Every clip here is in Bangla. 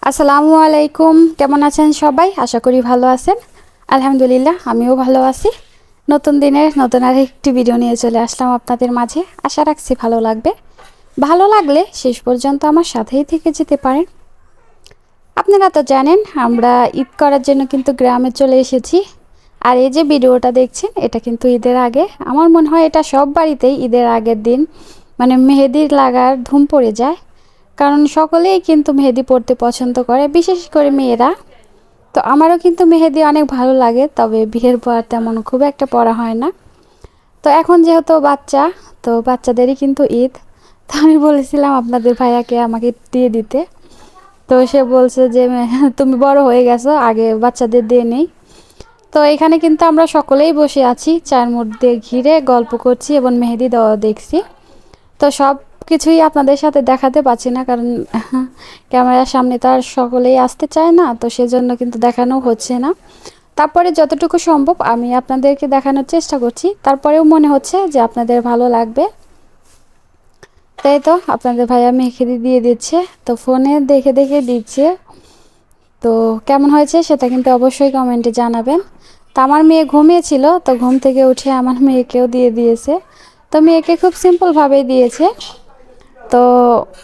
আসসালামু আলাইকুম, কেমন আছেন সবাই? আশা করি ভালো আছেন। আলহামদুলিল্লাহ, আমিও ভালো আছি। নতুন দিনের নতুন আরেকটি ভিডিও নিয়ে চলে আসলাম আপনাদের মাঝে। আশা রাখছি ভালো লাগবে। ভালো লাগলে শেষ পর্যন্ত আমার সাথেই থেকে যেতে পারেন। আপনারা তো জানেন আমরা ঈদ করার জন্য কিন্তু গ্রামে চলে এসেছি। আর এই যে ভিডিওটা দেখছেন এটা কিন্তু ঈদের আগে। আমার মনে হয় এটা সব বাড়িতেই ঈদের আগের দিন মানে মেহেদির লাগার ধুম পড়ে যায়। কারণ সকলেই কিন্তু মেহেদি পরতে পছন্দ করে, বিশেষ করে মেয়েরা। তো আমারও কিন্তু মেহেদি অনেক ভালো লাগে, তবে বিয়ের পর তেমন খুব একটা পরা হয় না। তো এখন যেহেতু বাচ্চা, তো বাচ্চাদেরই কিন্তু ঈদ। তো আমি বলেছিলাম আপনাদের ভাইয়াকে আমাকে দিয়ে দিতে। তো সে বলছে যে তুমি বড় হয়ে গেছো, আগে বাচ্চাদের দিয়ে নেই। তো এখানে কিন্তু আমরা সকলেই বসে আছি, চায়ের মধ্যে ঘিরে গল্প করছি এবং মেহেদি দেওয়া দেখছি। তো সব কিছুই আপনাদের সাথে দেখাতে পাচ্ছি না, কারণ ক্যামেরার সামনে তো আর সকলেই আসতে চায় না, তো সেজন্য কিন্তু দেখানো হচ্ছে না। তারপরে যতটুকু সম্ভব আমি আপনাদেরকে দেখানোর চেষ্টা করছি, তারপরেও মনে হচ্ছে যে আপনাদের ভালো লাগবে। তাই তো আপনাদের ভাইয়া মেহেদি দিয়ে দিচ্ছে, তো ফোনে দেখে দেখে দিচ্ছে। তো কেমন হয়েছে সেটা কিন্তু অবশ্যই কমেন্টে জানাবেন। তো আমার মেয়ে ঘুমিয়েছিল, তো ঘুম থেকে উঠে আমার মেয়েকেও দিয়ে দিয়েছে। তো মেয়েকে খুব সিম্পলভাবেই দিয়েছে। তো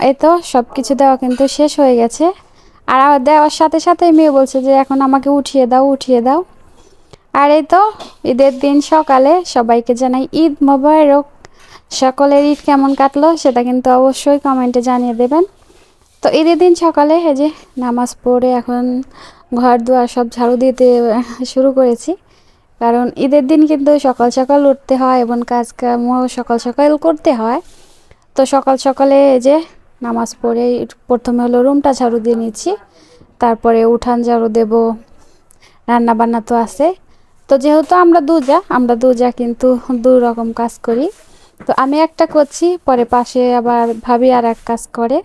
এই তো সব কিছু দেওয়া কিন্তু শেষ হয়ে গেছে। আর দেওয়ার সাথে সাথে মেয়ে বলছে যে এখন আমাকে উঠিয়ে দাও, উঠিয়ে দাও। আর এই তো ঈদের দিন সকালে সবাইকে জানাই ঈদ মোবারক। সকলের ঈদ কেমন কাটলো সেটা কিন্তু অবশ্যই কমেন্টে জানিয়ে দেবেন। তো ঈদের দিন সকালে এই যে নামাজ পড়ে এখন ঘর দুয়ার সব ঝাড়ু দিতে শুরু করেছি। কারণ ঈদের দিন কিন্তু সকাল সকাল উঠতে হয় এবং কাজকামও সকাল সকাল করতে হয়। তো সকাল সকালে এই যে নামাজ পড়ে প্রথমে হলো রুমটা ঝাড়ু দিয়ে নিচ্ছি, তারপরে উঠান ঝাড়ু দেব, রান্না বান্না তো আছে। তো যেহেতু আমরা দুজা কিন্তু দু রকম কাজ করি। তো আমি একটা করছি, পরে পাশে আবার ভাবি আর এক কাজ করে।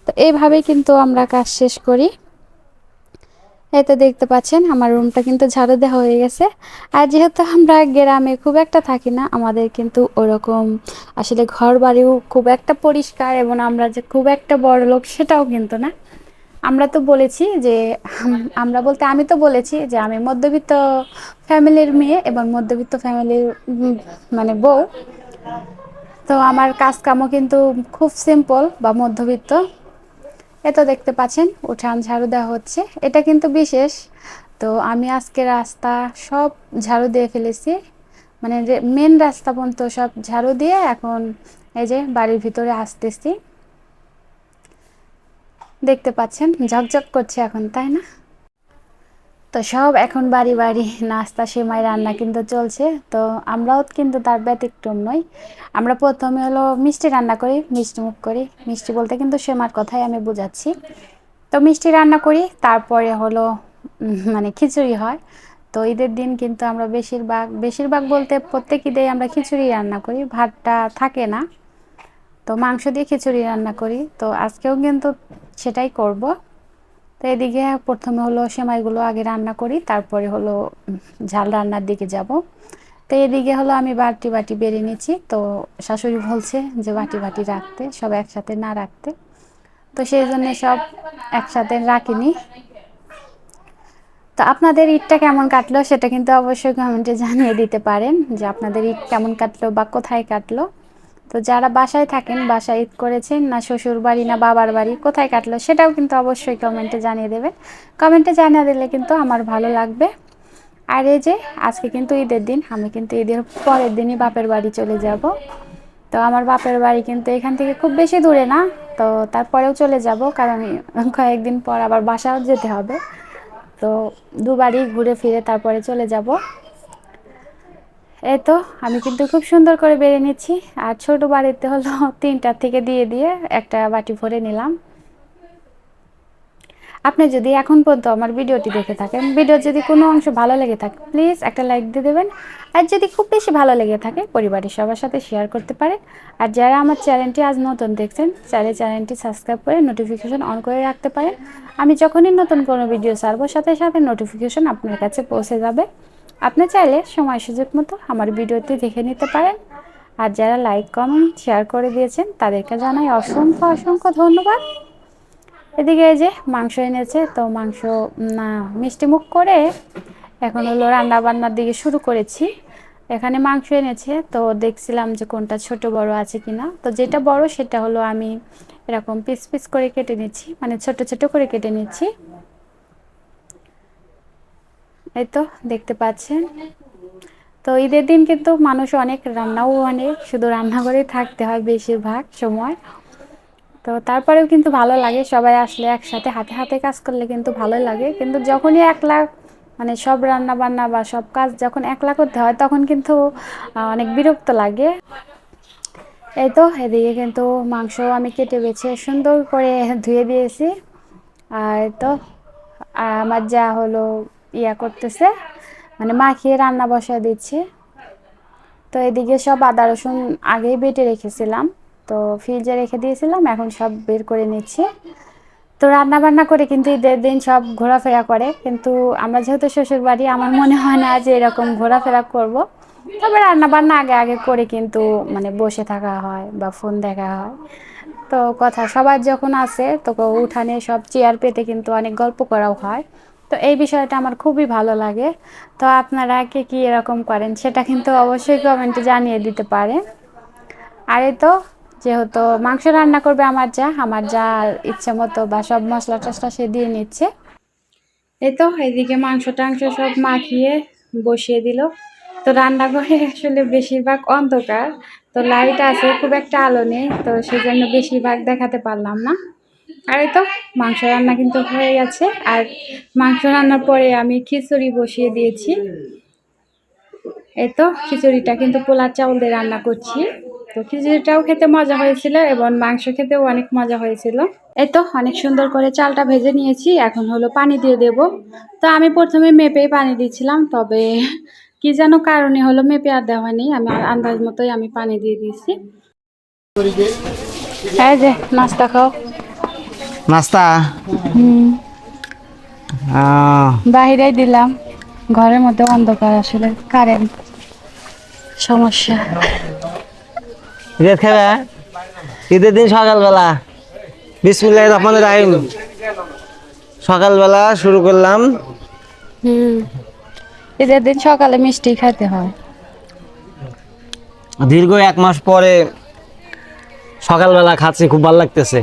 তো এইভাবেই কিন্তু আমরা কাজ শেষ করি। এই তো দেখতে পাচ্ছেন আমার রুমটা কিন্তু ঝাড়ু দেওয়া হয়ে গেছে। আর যেহেতু আমরা গ্রামে খুব একটা থাকি না, আমাদের কিন্তু ওরকম আসলে ঘর বাড়িও খুব একটা পরিষ্কার এবং আমরা যে খুব একটা বড় লোক সেটাও কিন্তু না। আমরা তো বলেছি যে আমরা বলতে আমি তো বলেছি যে আমি মধ্যবিত্ত ফ্যামিলির মেয়ে এবং মধ্যবিত্ত ফ্যামিলির মানে বউ। তো আমার কাজ কামও কিন্তু খুব সিম্পল বা মধ্যবিত্ত। এ তো দেখতে পাচ্ছেন উঠান ঝাড়ু দেওয়া হচ্ছে, এটা কিন্তু বিশেষ। তো আমি আজকে রাস্তা সব ঝাড়ু দিয়ে ফেলেছি, মানে মেন রাস্তা পর্যন্ত সব ঝাড়ু দিয়ে এখন এই যে বাড়ির ভিতরে আসতেছি। দেখতে পাচ্ছেন ঝকঝক করছে এখন, তাই না? তো সব এখন বাড়ি বাড়ি নাস্তা সেমাই রান্না কিন্তু চলছে। তো আমরাও কিন্তু তার ব্যতিক্রম নই। আমরা প্রথমে হলো মিষ্টি রান্না করি, মিষ্টি মুখ করি। মিষ্টি বলতে কিন্তু সেমার কথাই আমি বোঝাচ্ছি। তো মিষ্টি রান্না করি, তারপরে হলো মানে খিচুড়ি হয়। তো ঈদের দিন কিন্তু আমরা বেশিরভাগ বেশিরভাগ বলতে প্রত্যেক ঈদেই আমরা খিচুড়ি রান্না করি, ভাতটা থাকে না। তো মাংস দিয়ে খিচুড়ি রান্না করি, তো আজকেও কিন্তু সেটাই করব। তো এদিকে প্রথমে হলো সেমাইগুলো আগে রান্না করি, তারপরে হলো ঝাল রান্নার দিকে যাব। তো এদিকে হলো আমি বাটি বাটি বেড়ে নিচ্ছি। তো শাশুড়ি বলছে যে বাটি বাটি রাখতে, সব একসাথে না রাখতে। তো সেই জন্য সব একসাথে রাখিনি। তো আপনাদের ঈদটা কেমন কাটলো সেটা কিন্তু অবশ্যই কমেন্টে জানিয়ে দিতে পারেন যে আপনাদের ঈদ কেমন কাটলো বা কোথায় কাটলো। তো যারা বাসায় থাকেন, বাসায় ঈদ করেছেন না শ্বশুর বাড়ি না বাবার বাড়ি, কোথায় কাটলো সেটাও কিন্তু অবশ্যই কমেন্টে জানিয়ে দেবেন। কমেন্টে জানিয়ে দিলে কিন্তু আমার ভালো লাগবে। আর এই যে আজকে কিন্তু ঈদের দিন, আমি কিন্তু ঈদের পরের দিনই বাপের বাড়ি চলে যাব। তো আমার বাপের বাড়ি কিন্তু এখান থেকে খুব বেশি দূরে না। তো তারপরেও চলে যাব, কারণ কয়েকদিন পর আবার বাসাও যেতে হবে। তো দুবারই ঘুরে ফিরে তারপরে চলে যাব। এই তো আমি কিন্তু খুব সুন্দর করে বেড়ে নিচ্ছি। আর ছোট বাড়িতে হলো 3টার থেকে দিয়ে দিয়ে একটা বাটি ভরে নিলাম। আপনি যদি এখন পর্যন্ত আমার ভিডিওটি দেখে থাকেন, ভিডিও যদি কোনো অংশ ভালো লেগে থাকে প্লিজ একটা লাইক দিয়ে দেবেন। আর যদি খুব বেশি ভালো লেগে থাকে পরিবারের সবার সাথে শেয়ার করতে পারেন। আর যারা আমার চ্যানেলটি আজ নতুন দেখছেন, চাইলে চ্যানেলটি সাবস্ক্রাইব করে নোটিফিকেশন অন করে রাখতে পারেন। আমি যখনই নতুন কোনো ভিডিও ছাড়বো সাথে সাথে নোটিফিকেশন আপনার কাছে পৌঁছে যাবে। আপনি চাইলে সময় সুযোগ মতো আমার ভিডিওটি দেখে নিতে পারেন। আর যারা লাইক কমেন্ট শেয়ার করে দিয়েছেন তাদেরকে জানাই অসংখ্য অসংখ্য ধন্যবাদ। এদিকে এই যে মাংস এনেছে, তো মাংস না মিষ্টি মুখ করে এখন হলো রান্না বান্নার দিকে শুরু করেছি। এখানে মাংস এনেছে, তো দেখছিলাম যে কোনটা ছোট বড় আছে কিনা। তো যেটা বড় সেটা হলো আমি এরকম পিস পিস করে কেটে নিচ্ছি, মানে ছোট ছোট করে কেটে নিচ্ছি। এই তো দেখতে পাচ্ছেন। তো ঈদের দিন কিন্তু মানুষ অনেক রান্নাও, অনেক শুধু রান্না করেই থাকতে হয় বেশিরভাগ সময়। তো তারপরেও কিন্তু ভালো লাগে, সবাই আসলে একসাথে হাতে হাতে কাজ করলে কিন্তু ভালোই লাগে। কিন্তু যখনই একলা মানে সব রান্না বান্না বা সব কাজ যখন একলা করতে হয় তখন কিন্তু অনেক বিরক্ত লাগে। এই তো এদিকে কিন্তু মাংস আমি কেটে বেছে সুন্দর করে ধুয়ে দিয়েছি। আর তো আমার যা হলো ইয়া করতেছে, মানে মাখিয়ে রান্না বসায় দিচ্ছে। তো এদিকে সব আদা রসুন আগেই বেটে রেখেছিলাম, তো ফ্রিজে রেখে দিয়েছিলাম, এখন সব বের করে নিচ্ছি। তো রান্না বান্না করে কিন্তু ঈদের দিন সব ঘোরাফেরা করে, কিন্তু আমরা যেহেতু শ্বশুর বাড়ি আমার মনে হয় না যে এরকম ঘোরাফেরা করব। তবে রান্না বান্না আগে আগে করে কিন্তু মানে বসে থাকা হয় বা ফোন দেখা হয়। তো কথা সবার যখন আসে তো উঠানে সব চেয়ার পেতে কিন্তু অনেক গল্প করাও হয়। তো এই বিষয়টা আমার খুবই ভালো লাগে। তো আপনারা কে কি এরকম করেন সেটা কিন্তু অবশ্যই কমেন্টে জানিয়ে দিতে পারেন। আর এই তো যেহেতু মাংস রান্না করবে আমার যা ইচ্ছে মতো বা সব মশলা টশলা সে দিয়ে নিচ্ছে। এই তো এদিকে মাংস টাংস সব মাখিয়ে বসিয়ে দিল। তো রান্নাঘরে আসলে বেশিরভাগ অন্ধকার, তো লাইট আছে খুব একটা আলো নেই, তো সেজন্য বেশিরভাগ দেখাতে পারলাম না। আর এই তো মাংস রান্না কিন্তু হয়ে গেছে। আর মাংস রান্নার পরে আমি খিচুড়ি বসিয়ে দিয়েছি। এই তো খিচুড়িটা কিন্তু পোলার চাউল দিয়ে রান্না করছি। তো খিচুড়িটাও খেতে মজা হয়েছিল এবং মাংস খেতেও অনেক মজা হয়েছিল। এই তো অনেক সুন্দর করে চালটা ভেজে নিয়েছি, এখন হলো পানি দিয়ে দেব। তো আমি প্রথমে মেপেই পানি দিয়েছিলাম, তবে কি যেন কারণে হলো মেপে আর দেওয়া হয়নি, আমি আন্দাজ মতোই আমি পানি দিয়ে দিয়েছি। এই যে নাস্তা খাও। নাস্তা বাহিরেই দিলাম, ঘরের মধ্যে অন্ধকার, আসলে কারেন্ট সমস্যা। ঈদের খাবে ঈদের দিন সকালবেলা বিসমিল্লাহির রহমানির রহিম সকালবেলা শুরু করলাম। ঈদের দিন সকালে মিষ্টি খাইতে হয়। দীর্ঘ 1 মাস পরে সকালবেলা খাচ্ছি, খুব ভালো লাগতেছে।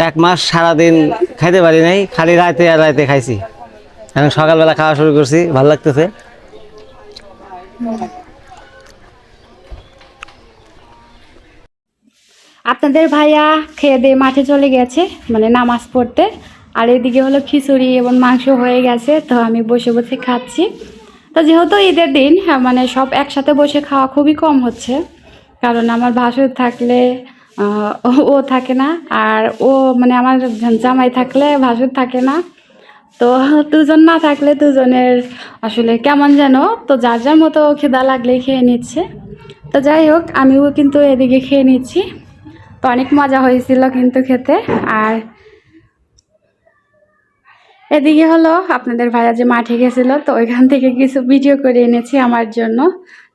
1 মাস সারাদিন খাইতে পারি নাই, খালি রাতে আর রাতে খাইছি। এখন সকালবেলা খাওয়া শুরু করছি, ভালো লাগতেছে। আপনাদের ভাইয়া খেয়ে দিয়ে মাঠে চলে গেছে, মানে নামাজ পড়তে। আর এদিকে হলো খিচুড়ি এবং মাংস হয়ে গেছে, তো আমি বসে বসে খাচ্ছি। তো যেহেতু ঈদের দিন, হ্যাঁ, মানে সব একসাথে বসে খাওয়া খুবই কম হচ্ছে, কারণ আমার ভাসুর থাকলে ও থাকে না, আর ও মানে আমার জামাই থাকলে ভাসুর থাকে না। তো দুজন না থাকলে দুজনের আসলে কেমন যেন, তো যার যার মতো খিদা লাগলেই খেয়ে নিচ্ছে। তো যাই হোক আমিও কিন্তু এদিকে খেয়ে নিচ্ছি। তো অনেক মজা হয়েছিল কিন্তু খেতে। আর এদিকে হলো আপনাদের ভাইয়া যে মাঠে গেছিল, তো ওইখান থেকে কিছু ভিডিও করে এনেছি আমার জন্য,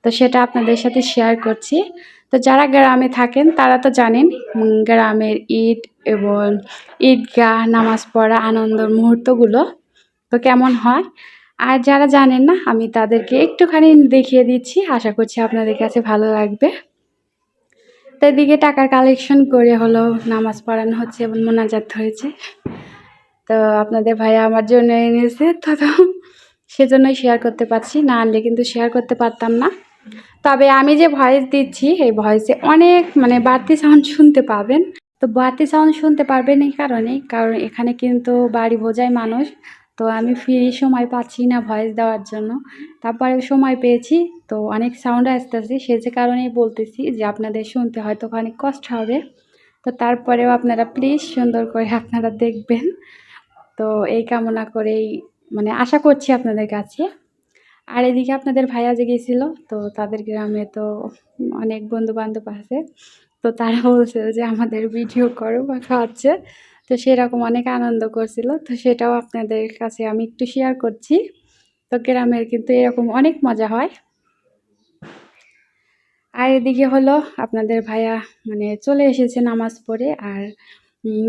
তো সেটা আপনাদের সাথে শেয়ার করছি। তো যারা গ্রামে থাকেন তারা তো জানেন গ্রামের ঈদ এবং ঈদগাহ নামাজ পড়া আনন্দের মুহূর্তগুলো তো কেমন হয়। আর যারা জানেন না আমি তাদেরকে একটুখানি দেখিয়ে দিচ্ছি, আশা করছি আপনাদের কাছে ভালো লাগবে। তো এদিকে টাকার কালেকশন করে হলো নামাজ পড়ানো হচ্ছে এবং মোনাজাত হয়েছে। তো আপনাদের ভাইয়া আমার জন্য এনেছে, তো সেজন্যই শেয়ার করতে পারছি, না আনলে কিন্তু শেয়ার করতে পারতাম না। তবে আমি যে ভয়েস দিচ্ছি এই ভয়েসে অনেক মানে বাড়তি সাউন্ড শুনতে পাবেন। তো বাড়তি সাউন্ড শুনতে পারবেন এই কারণেই, কারণ এখানে কিন্তু বাড়ি বোঝায় মানুষ। তো আমি ফ্রি সময় পাচ্ছি না ভয়েস দেওয়ার জন্য, তারপরে সময় পেয়েছি, তো অনেক সাউন্ড আসতেছে, সে যে কারণেই বলতেছি যে আপনাদের শুনতে হয়তো অনেক কষ্ট হবে। তো তারপরেও আপনারা প্লিজ সুন্দর করে আপনারা দেখবেন। তো এই কামনা করেই মানে আশা করছি আপনাদের কাছে। আর এদিকে আপনাদের ভাইয়া যে গেছিল, তো তাদের গ্রামে তো অনেক বন্ধু বান্ধব আছে, তো তারা বলছে যে আমাদের ভিডিও করো বা খাওয়াচ্ছে। তো সেরকম অনেক আনন্দ করছিল, তো সেটাও আপনাদের কাছে আমি একটু শেয়ার করছি। তো গ্রামের কিন্তু এরকম অনেক মজা হয়। আর এদিকে হলো আপনাদের ভাইয়া মানে চলে এসেছে নামাজ পড়ে। আর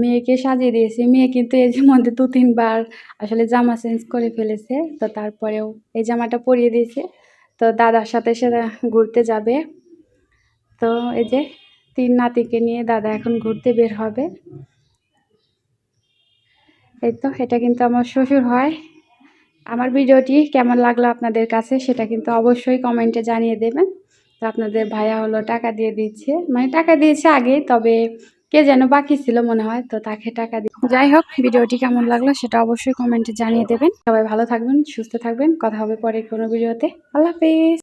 মেয়েকে সাজিয়ে দিয়েছি। মেয়ে কিন্তু এর মধ্যে 2-3 বার আসলে জামা চেঞ্জ করে ফেলেছে। তো তারপরেও এই জামাটা পরিয়ে দিয়েছে। তো দাদার সাথে সে ঘুরতে যাবে। তো এই যে 3 নাতিকে নিয়ে দাদা এখন ঘুরতে বের হবে। এই তো এটা কিন্তু আমার শ্বশুর হয়। আমার ভিডিওটি কেমন লাগলো আপনাদের কাছে সেটা কিন্তু অবশ্যই কমেন্টে জানিয়ে দেবেন। তো আপনাদের ভাইয়া হলো টাকা দিয়ে দিচ্ছে, মানে টাকা দিয়েছে আগেই, তবে কে যেন বাকি ছিল মনে হয়, তো তাকে টাকা দিয়ে। যাই হোক, ভিডিওটি কেমন লাগলো সেটা অবশ্যই কমেন্টে জানিয়ে দেবেন। সবাই ভালো থাকবেন, সুস্থ থাকবেন। কথা হবে পরে কোনো ভিডিওতে। আল্লাহ হাফেজ।